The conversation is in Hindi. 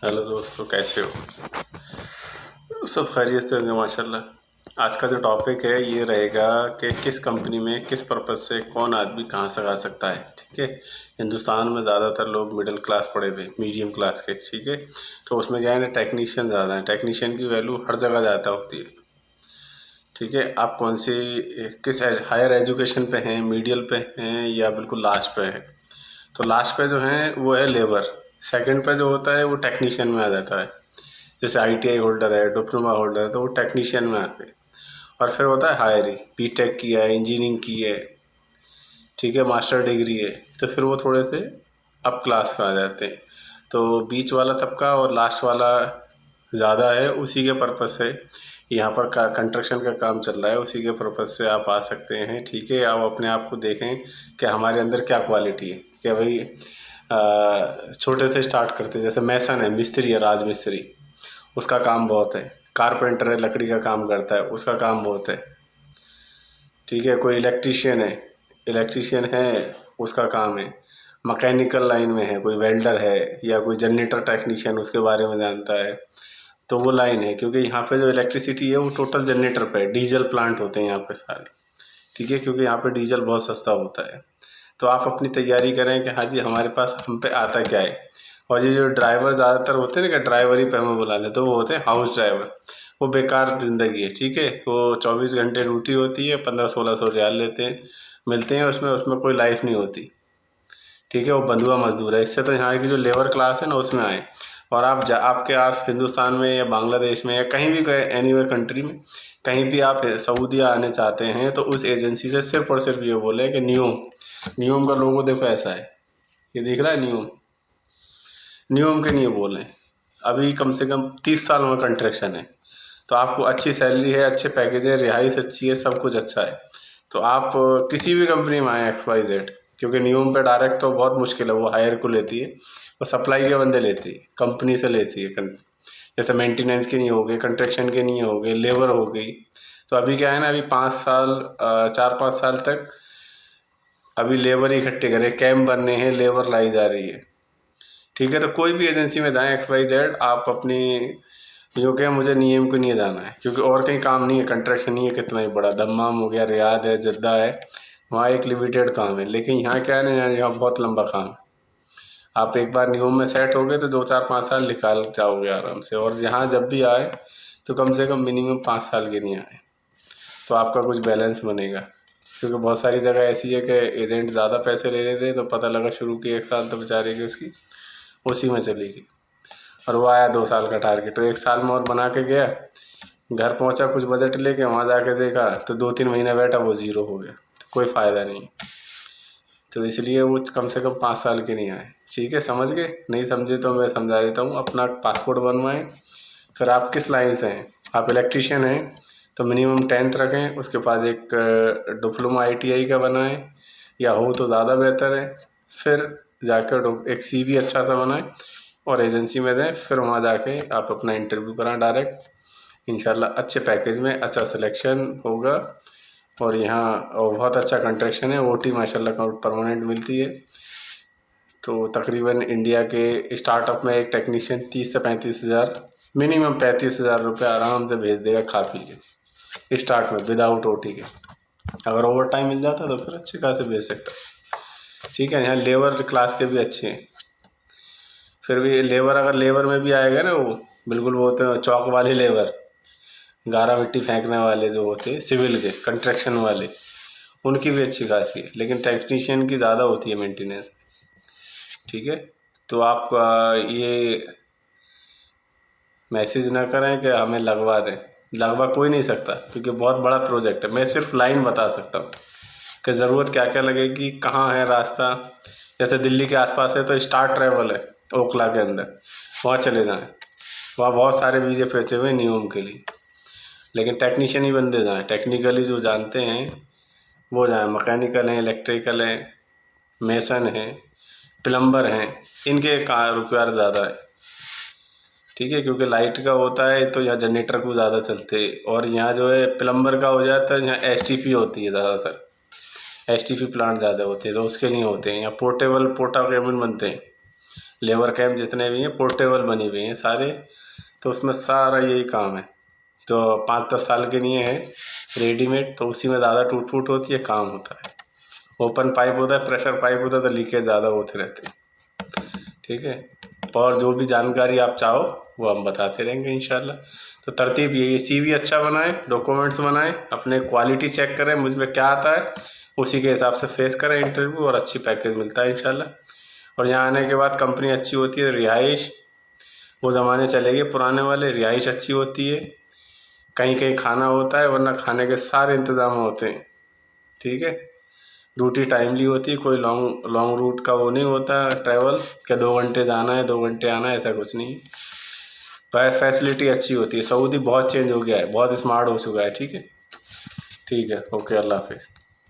हेलो दोस्तों, कैसे हो? सब खैरियत से होंगे माशाल्लाह। आज का जो टॉपिक है ये रहेगा कि किस कंपनी में किस पर्पज़ से कौन आदमी कहाँ से आ सकता है। ठीक है। हिंदुस्तान में ज़्यादातर लोग मिडिल क्लास पढ़े हुए, मीडियम क्लास के। ठीक है। तो उसमें क्या है ना, टेक्नीशियन ज़्यादा है। टेक्नीशियन की वैल्यू हर जगह ज़्यादा होती है। ठीक है। आप कौन सी किस हायर एजुकेशन पे हैं, मीडियल पे हैं या बिल्कुल लास्ट पे हैं? तो लास्ट पे जो है वो है लेबर। सेकंड पे जो होता है वो टेक्नीशियन में आ जाता है। जैसे आईटीआई होल्डर है, डिप्लोमा होल्डर है, तो वो टेक्नीशियन में आते हैं। और फिर होता है हायर ही, बीटेक किया है, इंजीनियरिंग की है, ठीक है, मास्टर डिग्री है, तो फिर वो थोड़े से अप क्लास में आ जाते हैं। तो बीच वाला तबका और लास्ट वाला ज़्यादा है, उसी के पर्पज़ से यहाँ पर कंस्ट्रक्शन का काम चल रहा है, उसी के पर्पज़ से आप आ सकते हैं। ठीक है। आप अपने आप को देखें कि हमारे अंदर क्या क्वालिटी है। क्या भाई, छोटे से स्टार्ट करते हैं। जैसे मैसन है, मिस्त्री है, राज मिस्त्री, उसका काम बहुत है। कारपेंटर है, लकड़ी का काम करता है, उसका काम बहुत है। ठीक है। कोई इलेक्ट्रिशियन है, उसका काम है। मैकेनिकल लाइन में है, कोई वेल्डर है या कोई जनरेटर टेक्नीशियन, उसके बारे में जानता है, तो वो लाइन है। क्योंकि यहाँ पे जो इलेक्ट्रिसिटी है वो टोटल जनरेटर पे है, डीजल प्लांट होते हैं यहाँ पे सारे। ठीक है। क्योंकि यहाँ पे डीजल बहुत सस्ता होता है। तो आप अपनी तैयारी करें कि हाँ जी, हमारे पास हम पे आता क्या है। और ये जो ड्राइवर ज़्यादातर होते हैं ना, कि ड्राइवर ही पे हमें बुला लें, तो वो होते हैं हाउस ड्राइवर। वो बेकार ज़िंदगी है। ठीक है। वो 24 घंटे ड्यूटी होती है, 1500-1600 रियाल लेते हैं, मिलते हैं, उसमें उसमें कोई लाइफ नहीं होती। ठीक है। वो बंधुआ मजदूर है। इससे तो यहाँ की जो लेबर क्लास है ना, उसमें आए। और आपके आस हिंदुस्तान में या बांग्लादेश में या कहीं भी गए, एनीवेयर कंट्री में, कहीं भी आप सऊदीया आने चाहते हैं, तो उस एजेंसी से सिर्फ और सिर्फ ये बोले कि न्यूम का लोगो देखो ऐसा है, ये दिख रहा है न्यूम के नहीं बोल रहे हैं। अभी कम से कम 30 साल में कंट्रैक्शन है। तो आपको अच्छी सैलरी है, अच्छे पैकेज है, रिहाइश अच्छी है, सब कुछ अच्छा है। तो आप किसी भी कंपनी में आए, XYZ। क्योंकि न्यूम पे डायरेक्ट तो बहुत मुश्किल है, वो हायर को लेती है, वो सप्लाई के बंदे लेती है, कंपनी से लेती है। जैसे मेंटेनेंस के नहीं हो गए, कंस्ट्रक्शन के नहीं हो गए, लेबर हो गई। तो अभी क्या है ना, अभी 5 साल 4-5 साल तक अभी लेबर ही इकट्ठे करे, कैंप बनने हैं, लेबर लाई जा रही है। ठीक है। तो कोई भी एजेंसी में जाएँ, XYZ, आप अपनी यो क्या, मुझे नियम को नहीं जाना है, क्योंकि और कहीं काम नहीं है, कंस्ट्रक्शन नहीं है कितना ही बड़ा, दम्माम हो गया, रियाद है, जद्दा है, वहाँ एक लिमिटेड काम है। लेकिन यहाँ क्या है ना, यहाँ बहुत लंबा काम है। आप एक बार नियम में सेट हो गए तो 2-4-5 साल निकाल जाओगे आराम से। और यहाँ जब भी आए तो कम से कम मिनिमम 5 साल के नहीं आए, तो आपका कुछ बैलेंस बनेगा। क्योंकि बहुत सारी जगह ऐसी है कि एजेंट ज़्यादा पैसे ले लेते हैं, तो पता लगा शुरू की 1 साल तो बेचारे की उसकी उसी में चली गई। और वो आया 2 साल का टारगेट, तो 1 साल में और बना के गया, घर पहुंचा, कुछ बजट लेके, वहाँ जाके देखा तो 2-3 महीना बैठा, वो ज़ीरो हो गया, तो कोई फ़ायदा नहीं। तो इसलिए वो कम से कम 5 साल के नहीं आए। ठीक है, समझ गए? नहीं समझे तो मैं समझा देता हूँ। अपना पासपोर्ट बनवाएं। फिर आप किस लाइन से हैं? आप इलेक्ट्रीशियन हैं तो मिनिमम 10th रखें, उसके बाद एक डिप्लोमा ITI का बनाएं, या हो तो ज़्यादा बेहतर है। फिर जाकर एक CV अच्छा सा बनाएं और एजेंसी में दें। फिर वहाँ जाके आप अपना इंटरव्यू कराएं डायरेक्ट, इंशाल्लाह अच्छे पैकेज में अच्छा सिलेक्शन होगा। और यहाँ बहुत अच्छा कंट्रैक्शन है, OT माशाल्लाह का परमानेंट मिलती है। तो तकरीबन इंडिया के स्टार्टअप में एक टेक्नीशियन 30 से 35 हज़ार, मिनिमम 35 हज़ार रुपये आराम से भेज देगा खा पी के, स्टार्ट में विदाउट OT के। अगर ओवर टाइम मिल जाता तो फिर अच्छे खासे भेज सकता। ठीक है। यहाँ लेबर क्लास के भी अच्छे हैं। फिर भी लेबर, अगर लेबर में भी आएगा ना, वो बिल्कुल वो होते हैं चौक वाले लेबर, गारा मिट्टी फेंकने वाले जो होते हैं, सिविल के कंस्ट्रक्शन वाले, उनकी भी अच्छी खासी है। लेकिन टेक्नीशियन की ज़्यादा होती है मेंटेनेंस। ठीक है। तो आप ये मैसेज ना करें कि हमें लगवा दें, लगवा कोई नहीं सकता, क्योंकि बहुत बड़ा प्रोजेक्ट है। मैं सिर्फ लाइन बता सकता हूँ कि ज़रूरत क्या क्या लगेगी, कहाँ है रास्ता। जैसे दिल्ली के आसपास है तो स्टार ट्रैवल है ओखला के अंदर, वहाँ चले जाएँ। वहाँ बहुत सारे वीज़े फेंचे हुए नियम के लिए। लेकिन टेक्नीशियन ही बंदे जाएँ, टेक्निकली जो जानते हैं वो जाएँ। मैकेनिकल हैं, इलेक्ट्रिकल हैं, मेसन हैं, प्लम्बर हैं, इनके रिक्वायर ज़्यादा है। ठीक है। क्योंकि लाइट का होता है तो यहाँ जनरेटर को ज़्यादा चलते, और यहाँ जो है प्लम्बर का हो जाता है, यहाँ STP होती है ज़्यादातर, STP प्लांट ज़्यादा होते हैं, तो उसके लिए होते हैं। यहाँ पोर्टेबल पोर्टा केबिन बनते हैं, लेबर कैंप जितने भी हैं पोर्टेबल बनी हुई हैं सारे, तो उसमें सारा यही काम है। जो 5-10 साल के नहीं है रेडीमेड, तो उसी में ज़्यादा टूट फूट होती है, काम होता है। ओपन पाइप होता है, प्रेशर पाइप होता है, तो लीकेज ज़्यादा होते रहते हैं। ठीक है, और जो भी जानकारी आप चाहो वो हम बताते रहेंगे इंशाल्लाह। तो तरतीब यही है, CV अच्छा बनाएं, डॉक्यूमेंट्स बनाएं, अपने क्वालिटी चेक करें, मुझ में क्या आता है उसी के हिसाब से फेस करें इंटरव्यू, और अच्छी पैकेज मिलता है इंशाल्लाह। और यहाँ आने के बाद कंपनी अच्छी होती है, रिहाइश वो ज़माने चले गए पुराने वाले, रिहाइश अच्छी होती है, कहीं कहीं खाना होता है, वरना खाने के सारे इंतज़ाम होते हैं। ठीक है, ड्यूटी टाइमली होती है, कोई लॉन्ग लॉन्ग रूट का वो नहीं होता ट्रैवल, क्या 2 घंटे जाना है 2 घंटे आना है, ऐसा कुछ नहीं। फैसिलिटी अच्छी होती है। सऊदी बहुत चेंज हो गया है, बहुत स्मार्ट हो चुका है। ठीक है, ओके, अल्लाह हाफिज़।